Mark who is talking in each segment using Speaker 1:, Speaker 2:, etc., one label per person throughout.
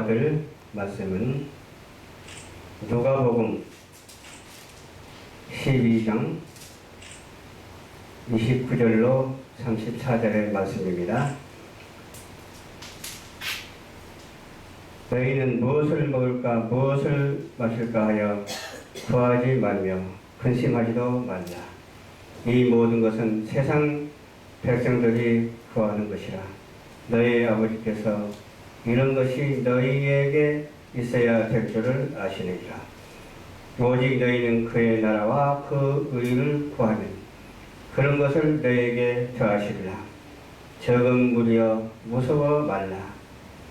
Speaker 1: 받을 말씀은 누가복음 12장 29절로 34절의 말씀입니다. 너희는 무엇을 먹을까 무엇을 마실까 하여 구하지 말며 근심하지도 말라. 이 모든 것은 세상 백성들이 구하는 것이라. 너희 아버지께서 이런 것이 너희에게 있어야 될 줄을 아시느니라. 오직 너희는 그의 나라와 그 의를 구하면 그런 것을 너희에게 더하시리라. 적은 무리여 무서워 말라.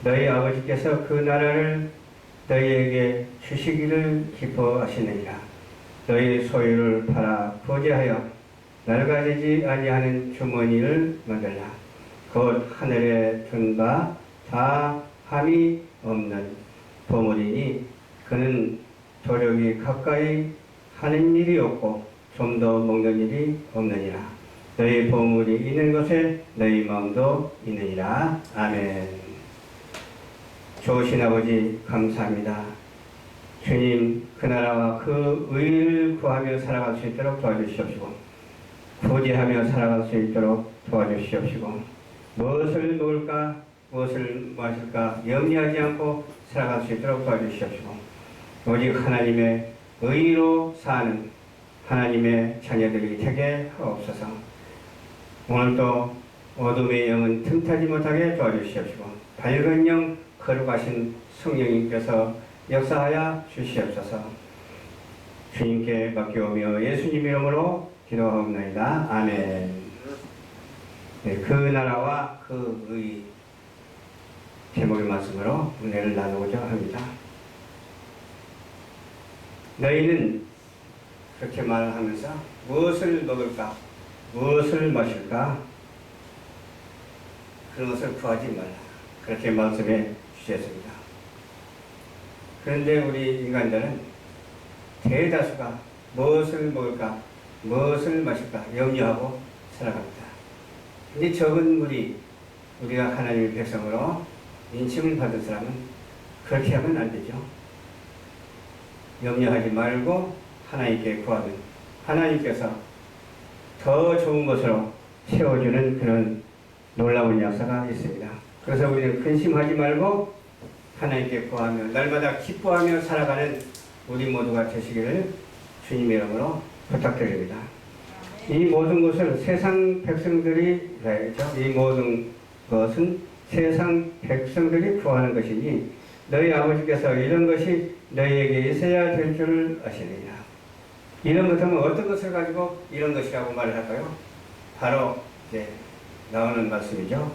Speaker 1: 너희 아버지께서 그 나라를 너희에게 주시기를 기뻐하시느니라. 너희 소유를 팔아 부지하여 낡아지지 아니하는 주머니를 만들라. 곧 하늘에 둔 바 다 함이 없는 보물이니 그는 도력이 가까이 하는 일이 없고 좀 더 먹는 일이 없느니라. 너희 보물이 있는 곳에 너희 마음도 있느니라. 아멘. 좋으신 아버지 감사합니다. 주님, 그 나라와 그 의를 구하며 살아갈 수 있도록 도와주시옵시고 구제하며 살아갈 수 있도록 도와주시옵시고 무엇을 먹을까 무엇을 마실까 염려하지 않고 살아갈 수 있도록 도와주시옵시고 오직 하나님의 의로 사는 하나님의 자녀들이 되게 하옵소서. 오늘도 어둠의 영은 틈타지 못하게 도와주시옵시고 밝은 영 거룩하신 성령님께서 역사하여 주시옵소서. 주님께 맡겨오며 예수님 이름으로 기도하옵나이다. 아멘. 네, 그 나라와 그 의 제목의 말씀으로 은혜를 나누고자 합니다. 너희는 그렇게 말하면서 무엇을 먹을까 무엇을 마실까 그런 것을 구하지 말라. 그렇게 말씀해 주셨습니다. 그런데 우리 인간들은 대다수가 무엇을 먹을까 무엇을 마실까 염려하고 살아갑니다. 근데 적은 무리 우리가 하나님의 백성으로 인침을 받은 사람은 그렇게 하면 안 되죠. 염려하지 말고 하나님께 구하면 하나님께서 더 좋은 것으로 채워주는 그런 놀라운 역사가 있습니다. 그래서 우리는 근심하지 말고 하나님께 구하며 날마다 기뻐하며 살아가는 우리 모두가 되시기를 주님의 이름으로 부탁드립니다. 이 모든 것을 세상 백성들이 이 모든 것은 세상 백성들이 구하는 것이니 너희 아버지께서 이런 것이 너희에게 있어야 될 줄 아시느니라. 이런 것하면 어떤 것을 가지고 이런 것이라고 말을 할까요? 바로 이제 나오는 말씀이죠.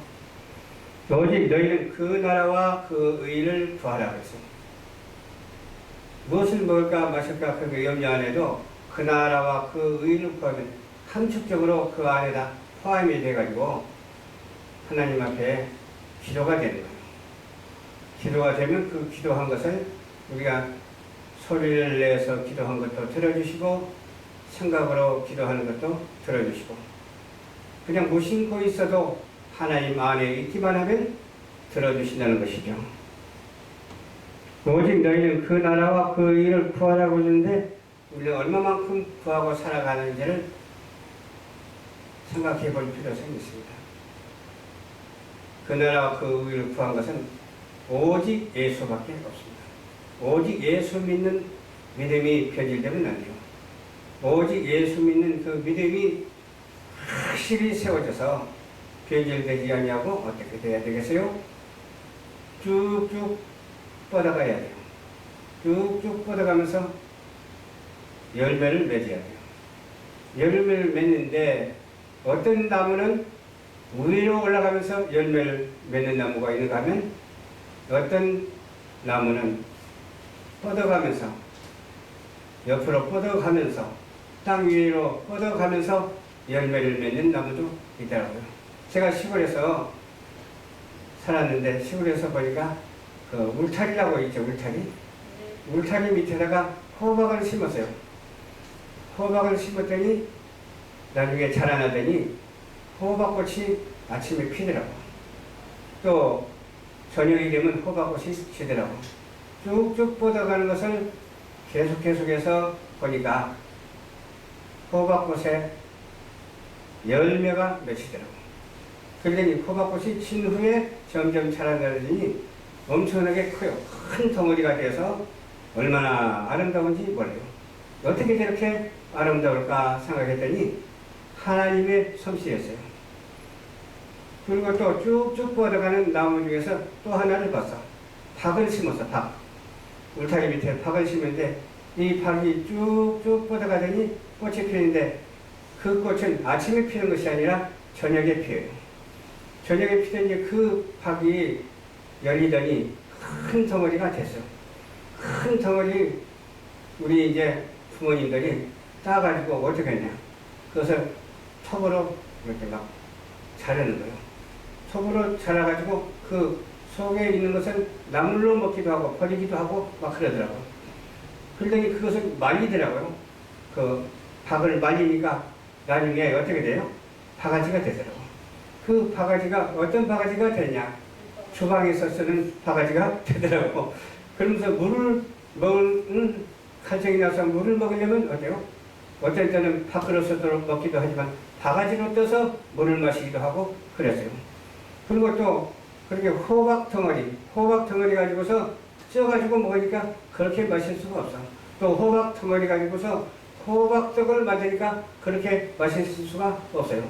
Speaker 1: 오직 너희는 그 나라와 그 의를 구하라 그랬습니다. 무엇을 먹을까 마실까 그렇게 염려 안 해도 그 나라와 그 의를 구하면 함축적으로 그 안에다 포함이 돼가지고 하나님 앞에 기도가 되는 거예요. 기도가 되면 그 기도한 것을 우리가 소리를 내서 기도한 것도 들어주시고 생각으로 기도하는 것도 들어주시고 그냥 무심코 있어도 하나님 안에 있기만 하면 들어주신다는 것이죠. 오직 너희는 그 나라와 그 의를 구하라고 하는데 우리는 얼마만큼 구하고 살아가는지를 생각해 볼 필요성이 있습니다. 그 나라와 그 의를 구한 것은 오직 예수밖에 없습니다. 오직 예수 믿는 믿음이 변질되면 안 돼요. 오직 예수 믿는 그 믿음이 확실히 세워져서 변질되지 아니하고 어떻게 돼야 되겠어요? 쭉쭉 뻗어가야 돼요. 쭉쭉 뻗어가면서 열매를 맺어야 돼요. 열매를 맺는데 어떤 나무는 위로 올라가면서 열매를 맺는 나무가 있는가 하면 어떤 나무는 뻗어가면서 옆으로 뻗어가면서 땅 위로 뻗어가면서 열매를 맺는 나무도 있더라고요. 제가 시골에서 살았는데 시골에서 보니까 그 울타리라고 있죠. 울타리 밑에다가 호박을 심었어요. 호박을 심었더니 나중에 자라나더니 호박꽃이 아침에 피더라고. 또 저녁이 되면 호박꽃이 지더라고. 쭉쭉 뻗어가는 것을 계속해서 보니까 호박꽃에 열매가 맺히더라고. 그러더니 호박꽃이 진 후에 점점 자라나더니 엄청나게 커요. 큰 덩어리가 되어서 얼마나 아름다운지 몰라요. 어떻게 저렇게 아름다울까 생각했더니 하나님의 솜씨였어요. 그리고 또 쭉쭉 뻗어가는 나무 중에서 또 하나를 봤어. 박을 심었어. 박. 울타리 밑에 박을 심는데 이 박이 쭉쭉 뻗어가더니 꽃이 피는데 그 꽃은 아침에 피는 것이 아니라 저녁에 피어요. 저녁에 피더니 그 박이 열리더니 큰 덩어리가 됐어요. 큰 덩어리 우리 이제 부모님들이 따가지고 어떻게 했냐. 그것을 톱으로 이렇게 막 자르는 거예요. 톱으로 자라가지고 그 속에 있는 것은 나물로 먹기도 하고 버리기도 하고 막 그러더라고요. 그러더니 그것을 말리더라고요. 그 박을 말리니까 나중에 어떻게 돼요? 바가지가 되더라고요. 그 바가지가 어떤 바가지가 되냐? 주방에서 쓰는 바가지가 되더라고. 그러면서 물을 먹는 갈증이 나서 물을 먹으려면 어때요? 어떤 때는 밥그릇으로 먹기도 하지만 바가지로 떠서 물을 마시기도 하고 그랬어요. 그리고 또 그렇게 호박 덩어리 가지고서 쪄가지고 먹으니까 그렇게 마실 수가 없어. 또 호박 덩어리 가지고서 호박떡을 만드니까 그렇게 마실 수가 없어요.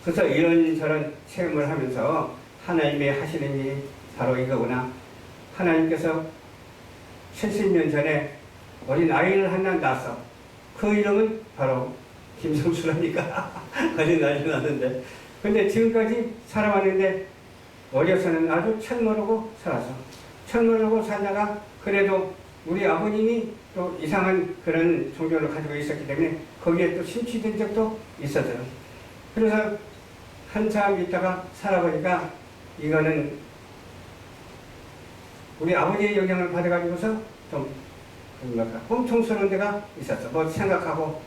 Speaker 1: 그래서 이런저런 체험을 하면서 하나님이 하시는 일이 바로 이거구나. 하나님께서 70년 전에 어린 아이를 하나 낳았어. 그 이름은 바로 김성수라니까. 어린 아이를 낳았는데. 근데 지금까지 살아왔는데 어려서는 아주 천모르고 살았어. 천모르고 살다가 그래도 우리 아버님이 또 이상한 그런 종교를 가지고 있었기 때문에 거기에 또 심취된 적도 있었어요. 그래서 한참 있다가 살아보니까 이거는 우리 아버지의 영향을 받아가지고서 좀 홈통스러운 데가 있었어. 뭐 생각하고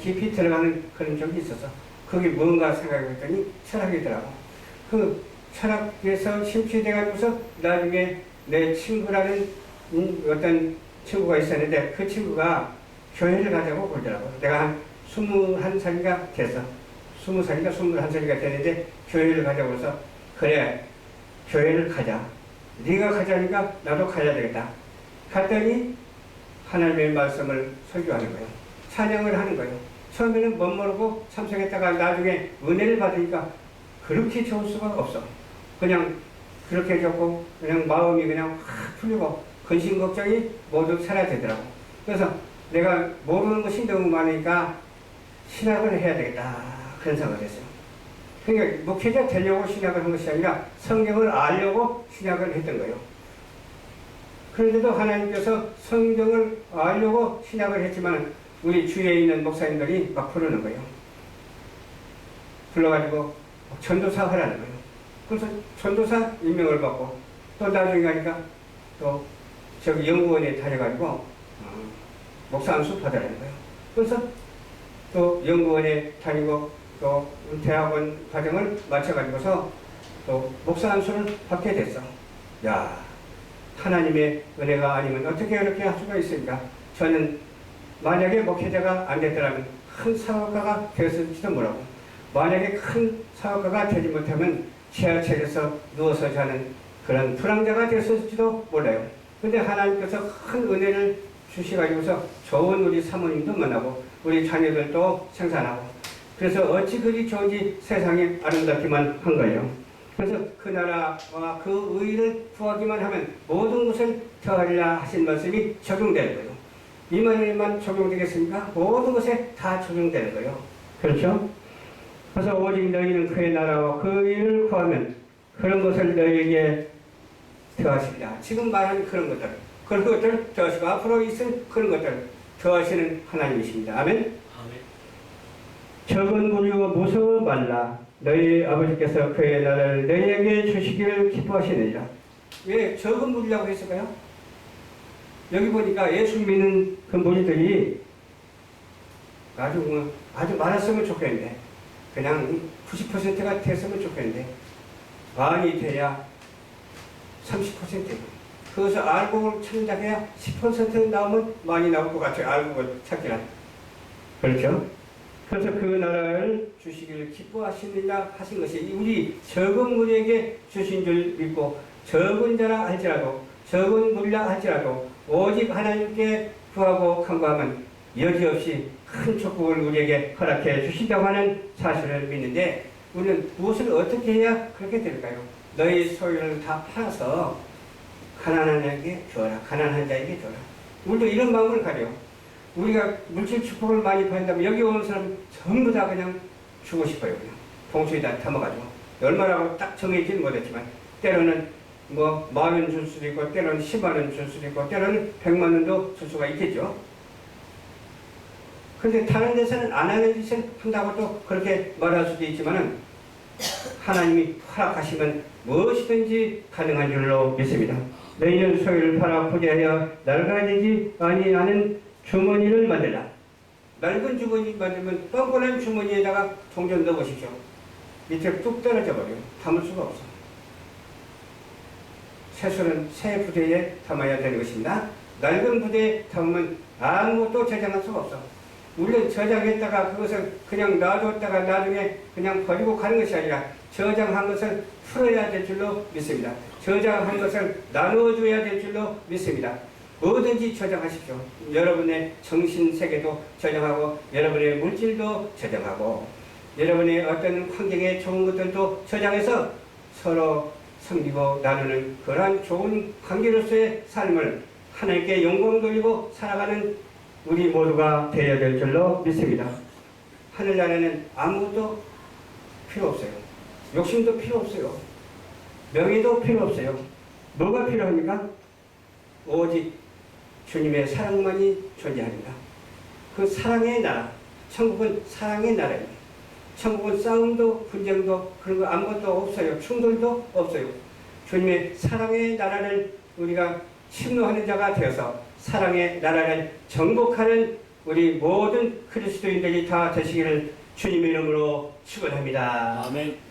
Speaker 1: 깊이 들어가는 그런 적이 있었어. 그게 뭔가 생각해봤더니 철학이더라고. 그 철학에서 심취돼가지고서 나중에 내 친구라는 어떤 친구가 있었는데 그 친구가 교회를 가자고 그러더라고. 내가 한 21살인가 됐어. 20살인가 21살인가 됐는데 교회를 가자고 해서 그래 교회를 가자. 네가 가자니까 나도 가야 되겠다. 갔더니 하나님의 말씀을 설교하는 거예요. 찬양을 하는 거예요. 처음에는 멋모르고 참석했다가 나중에 은혜를 받으니까 그렇게 좋을 수가 없어. 그냥 그렇게 좋고 그냥 마음이 그냥 확 풀리고 근심 걱정이 모두 사라지더라고. 그래서 내가 모르는 것이 너무 많으니까 신학을 해야 되겠다 그런 생각을 했어요. 그러니까 목회자 되려고 신학을 한 것이 아니라 성경을 알려고 신학을 했던 거예요. 그런데도 하나님께서 성경을 알려고 신학을 했지만 우리 주위에 있는 목사님들이 막 부르는 거예요. 불러가지고 전도사 하라는 거예요. 그래서 전도사 임명을 받고 또 나중에 가니까 또 저기 연구원에 다녀가지고 목사 안수 받으라는 거예요. 그래서 또 연구원에 다니고 또 대학원 과정을 마쳐가지고서 또 목사 안수를 받게 됐어. 야, 하나님의 은혜가 아니면 어떻게 그렇게 할 수가 있습니까? 저는 만약에 목회자가 안 됐더라면 큰 사업가가 되었을지도 모르고 만약에 큰 사업가가 되지 못하면 지하철에서 누워서 자는 그런 불황자가 되었을지도 몰라요. 근데 하나님께서 큰 은혜를 주시가지고서 좋은 우리 사모님도 만나고 우리 자녀들도 생산하고 그래서 어찌 그리 좋은지 세상에 아름답기만 한 거예요. 그래서 그 나라와 그 의를 구하기만 하면 모든 것을 더하리라 하신 말씀이 적용되는 거예요. 이 말에만 적용되겠습니까? 모든 것에 다 적용되는 거예요. 그렇죠? 그래서 오직 너희는 그의 나라와 그 의를 구하면 그런 것을 너희에게 더하시리라. 지금 말하는 그런 것들 더하시고 앞으로 있을 그런 것들 더하시는 하나님이십니다. 아멘? 적은 무리와 무서워 말라. 너희 아버지께서 그의 나라를 너희에게 주시기를 기뻐하시느니라. 왜 적은 무리라고 했을까요? 여기 보니까 예수 믿는 그 무리들이 아주 많았으면 좋겠는데 그냥 90%가 됐으면 좋겠는데 많이 돼야 30%예요. 그것을 알곡을 찾는다해야 10% 나오면 많이 나올 것 같아요. 알곡을 찾기란. 그렇죠? 그래서 그 나라를 주시기를 기뻐하시느냐 하신 것이 우리 적은 무리에게 주신 줄 믿고 적은 자라 할지라도 적은 무리라 할지라도 오직 하나님께 구하고 간구하면 여지없이 큰 축복을 우리에게 허락해 주신다고 하는 사실을 믿는데 우리는 무엇을 어떻게 해야 그렇게 될까요? 너희 소유를 다 팔아서 가난한 자에게 주어라. 가난한 자에게 주어라. 우리도 이런 마음을 가져요. 우리가 물질 축복을 많이 받는다면 여기 오는 사람 전부 다 그냥 주고 싶어요. 그냥 봉투에 다 담아가지고 얼마라고 딱 정해지는 못했지만 때로는 뭐 10,000원 줄 수도 있고 때로는 10만 원 줄 수도 있고 때로는 100만 원도 줄 수가 있겠죠. 그런데 다른 데서는 안 하는 짓을 한다고 또 그렇게 말할 수도 있지만은 하나님이 허락하시면 무엇이든지 가능한 줄로 믿습니다. 너희는 소유를 팔아 포기하여 낡아지지 아니하는 주머니를 만들라. 낡은 주머니 만들면 뻔뻔한 주머니에다가 돈 좀 넣어보십시오. 밑에 뚝 떨어져 버려요. 담을 수가 없어. 새술은 새 부대에 담아야 되는 것입니다. 낡은 부대에 담으면 아무것도 저장할 수가 없어. 물론 저장했다가 그것을 그냥 놔뒀다가 나중에 그냥 버리고 가는 것이 아니라 저장한 것을 풀어야 될 줄로 믿습니다. 저장한 것을 나누어줘야 될 줄로 믿습니다. 뭐든지 저장하십시오. 여러분의 정신세계도 저장하고 여러분의 물질도 저장하고 여러분의 어떤 환경에 좋은 것들도 저장해서 서로 섬기고 나누는 그러한 좋은 관계로서의 삶을 하나님께 영광 돌리고 살아가는 우리 모두가 되어야 될 줄로 믿습니다. 하늘나라는 아무것도 필요 없어요. 욕심도 필요 없어요. 명예도 필요 없어요. 뭐가 필요합니까? 오직 주님의 사랑만이 존재합니다. 그 사랑의 나라, 천국은 사랑의 나라입니다. 천국은 싸움도 분쟁도 그런 거 아무것도 없어요. 충돌도 없어요. 주님의 사랑의 나라를 우리가 침노하는 자가 되어서 사랑의 나라를 정복하는 우리 모든 그리스도인들이 다 되시기를 주님의 이름으로 축원합니다.
Speaker 2: 아멘.